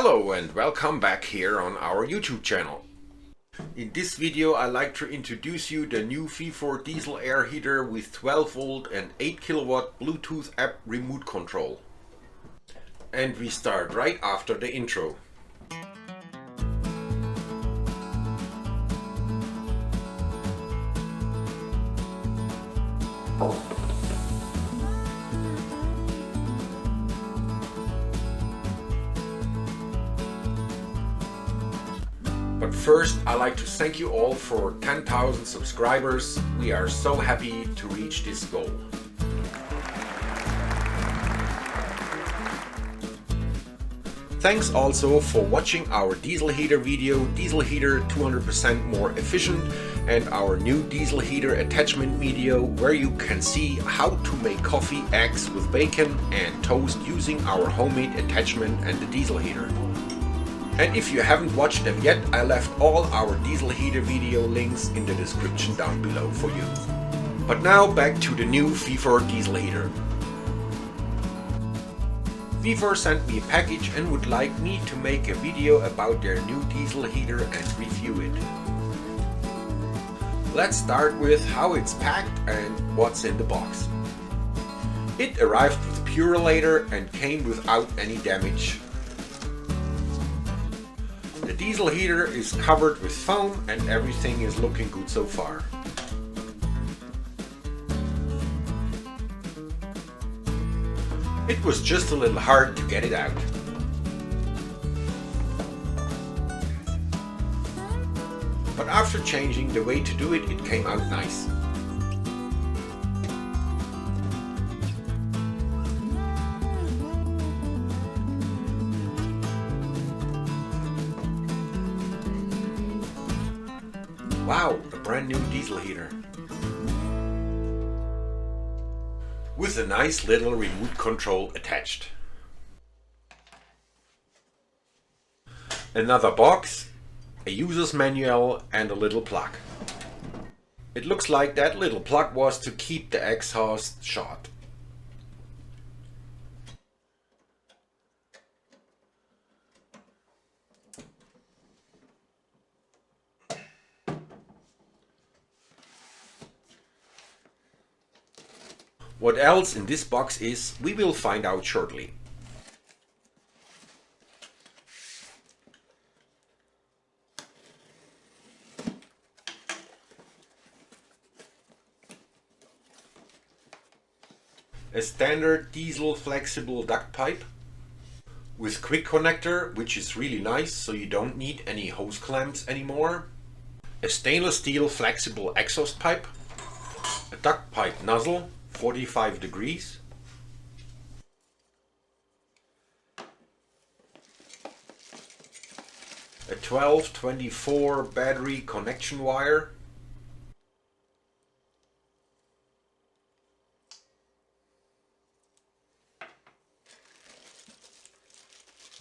Hello and welcome back here on our YouTube channel. In this video I like to introduce you the new VEVOR Diesel Air Heater with 12 volt and 8 kilowatt Bluetooth app remote control. And we start right after the intro. But first, I'd like to thank you all for 10,000 subscribers. We are so happy to reach this goal. Thanks also for watching our diesel heater video, Diesel Heater 200% more efficient, and our new diesel heater attachment video where you can see how to make coffee, eggs with bacon and toast using our homemade attachment and the diesel heater. And if you haven't watched them yet, I left all our diesel heater video links in the description down below for you. But now back to the new VEVOR diesel heater. VEVOR sent me a package and would like me to make a video about their new diesel heater and review it. Let's start with how it's packed and what's in the box. It arrived with a purelator and came without any damage. The diesel heater is covered with foam and everything is looking good so far. It was just a little hard to get it out. But after changing the way to do it, it came out nice. Wow, a brand new diesel heater. With a nice little remote control attached. Another box, a user's manual and a little plug. It looks like that little plug was to keep the exhaust short. What else in this box is, we will find out shortly. A standard diesel flexible duct pipe with quick connector, which is really nice, so you don't need any hose clamps anymore. A stainless steel flexible exhaust pipe. A duct pipe nozzle. 45 degrees. A 1224 battery connection wire.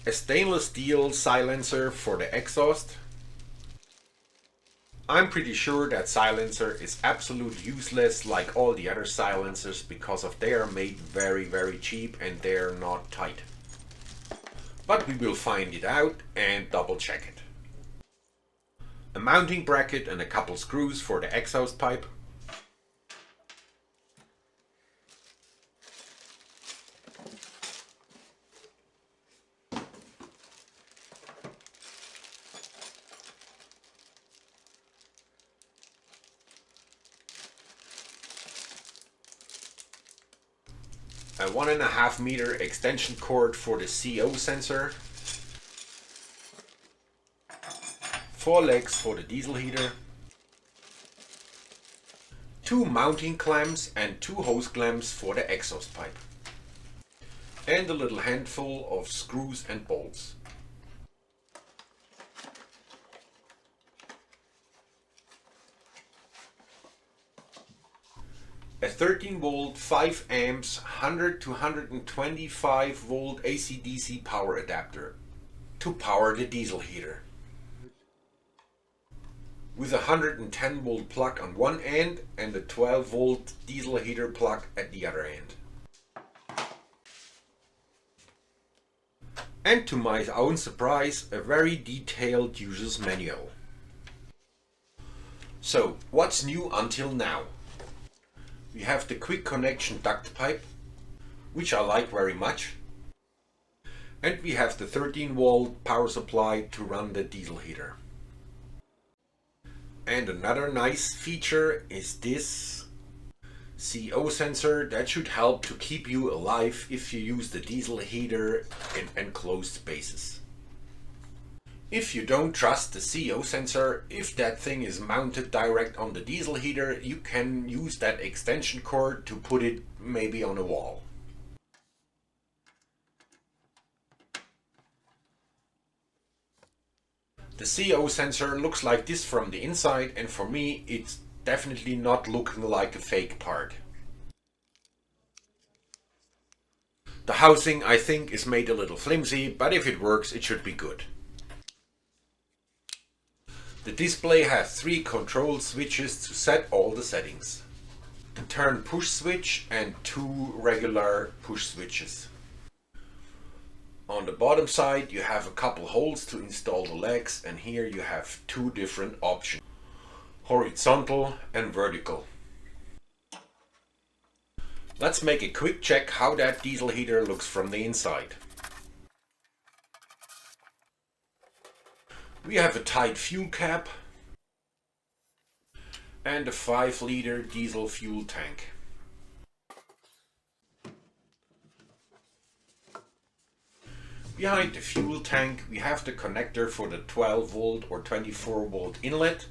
A stainless steel silencer for the exhaust. I'm pretty sure that silencer is absolutely useless like all the other silencers because of they are made very cheap and they're not tight. But we will find it out and double check it. A mounting bracket and a couple screws for the exhaust pipe. A 1.5 meter extension cord for the CO sensor. 4 legs for the diesel heater. 2 mounting clamps and 2 hose clamps for the exhaust pipe. And a little handful of screws and bolts. A 13 volt, 5 amps, 100 to 125 volt AC/DC power adapter to power the diesel heater. With a 110 volt plug on one end and a 12 volt diesel heater plug at the other end. And to my own surprise, a very detailed user's manual. So, what's new until now? We have the quick connection duct pipe, which I like very much. And we have the 13-volt power supply to run the diesel heater. And another nice feature is this CO sensor that should help to keep you alive if you use the diesel heater in enclosed spaces. If you don't trust the CO sensor, if that thing is mounted direct on the diesel heater, you can use that extension cord to put it maybe on a wall. The CO sensor looks like this from the inside, and for me it's definitely not looking like a fake part. The housing I think is made a little flimsy, but if it works it should be good. The display has 3 control switches to set all the settings. The turn push switch and 2 regular push switches. On the bottom side you have a couple holes to install the legs, and here you have 2 different options, horizontal and vertical. Let's make a quick check how that diesel heater looks from the inside. We have a tight fuel cap and a 5-liter diesel fuel tank. Behind the fuel tank we have the connector for the 12-volt or 24-volt inlet.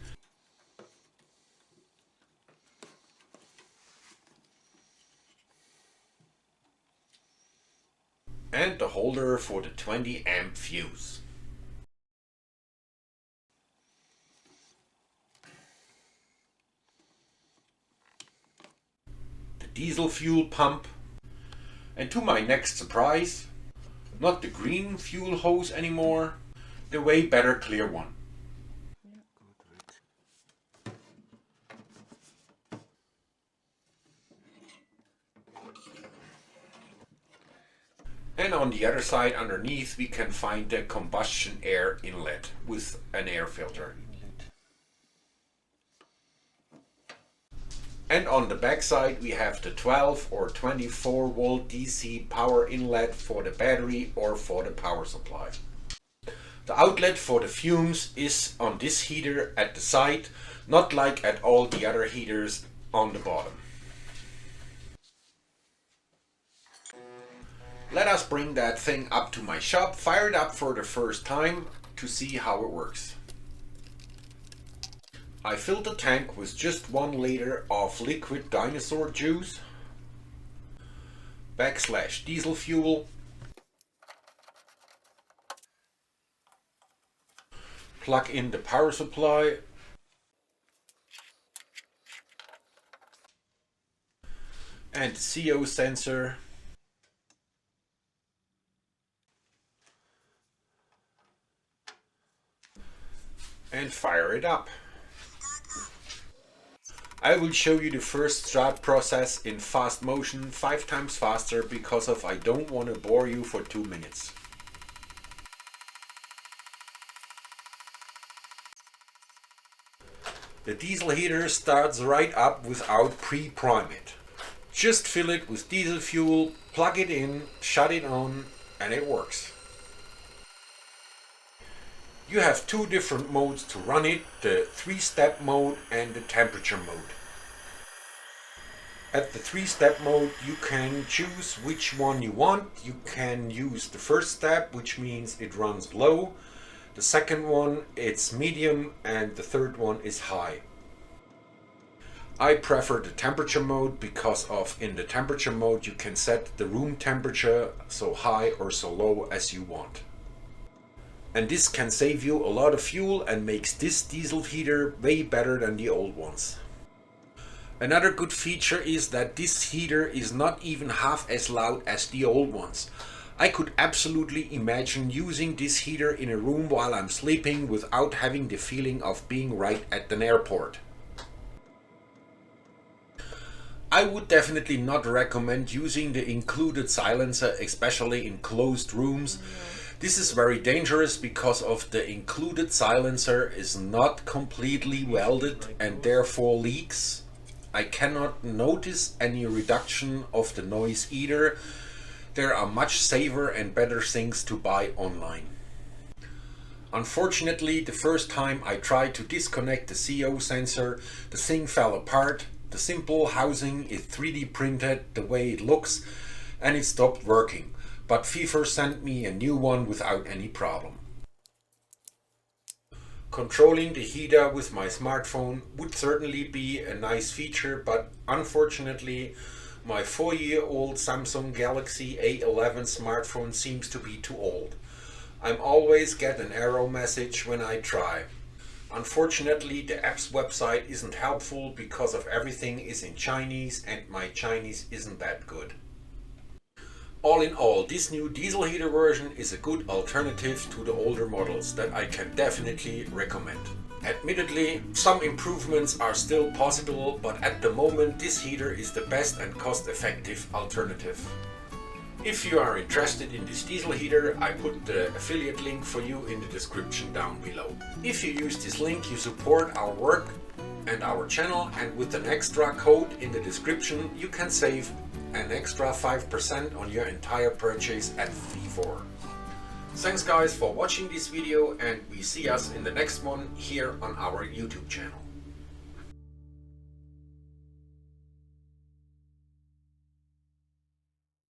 And the holder for the 20-amp fuse. The diesel fuel pump. And to my next surprise, not the green fuel hose anymore, the way better clear one. And on the other side underneath we can find the combustion air inlet with an air filter. And on the back side we have the 12 or 24 volt DC power inlet for the battery or for the power supply. The outlet for the fumes is on this heater at the side, not like at all the other heaters on the bottom. Let us bring that thing up to my shop, fire it up for the first time to see how it works. I filled the tank with just 1 liter of liquid dinosaur juice, / diesel fuel, plug in the power supply, and CO sensor, and fire it up. I will show you the first start process in fast motion 5 times faster because I don't want to bore you for 2 minutes. The diesel heater starts right up without pre-prime it. Just fill it with diesel fuel, plug it in, shut it on, and it works. You have 2 different modes to run it, the 3-step mode and the temperature mode. At the 3-step mode you can choose which one you want. You can use the first step, which means it runs low. The second one it's medium, and the third one is high. I prefer the temperature mode because in the temperature mode you can set the room temperature so high or so low as you want. And this can save you a lot of fuel and makes this diesel heater way better than the old ones. Another good feature is that this heater is not even half as loud as the old ones. I could absolutely imagine using this heater in a room while I'm sleeping without having the feeling of being right at an airport. I would definitely not recommend using the included silencer, especially in closed rooms, This is very dangerous because of the included silencer is not completely welded and therefore leaks. I cannot notice any reduction of the noise either. There are much safer and better things to buy online. Unfortunately, the first time I tried to disconnect the CO sensor, the thing fell apart. The simple housing is 3D printed the way it looks and it stopped working. But VEVOR sent me a new one without any problem. Controlling the heater with my smartphone would certainly be a nice feature, but unfortunately my 4-year-old Samsung Galaxy A11 smartphone seems to be too old. I always get an error message when I try. Unfortunately, the app's website isn't helpful because of everything is in Chinese and my Chinese isn't that good. All in all, this new diesel heater version is a good alternative to the older models that I can definitely recommend. Admittedly, some improvements are still possible, but at the moment this heater is the best and cost-effective alternative. If you are interested in this diesel heater, I put the affiliate link for you in the description down below. If you use this link, you support our work and our channel, and with an extra code in the description you can save an extra 5% on your entire purchase at VEVOR. Thanks guys for watching this video, and we see us in the next one here on our YouTube channel.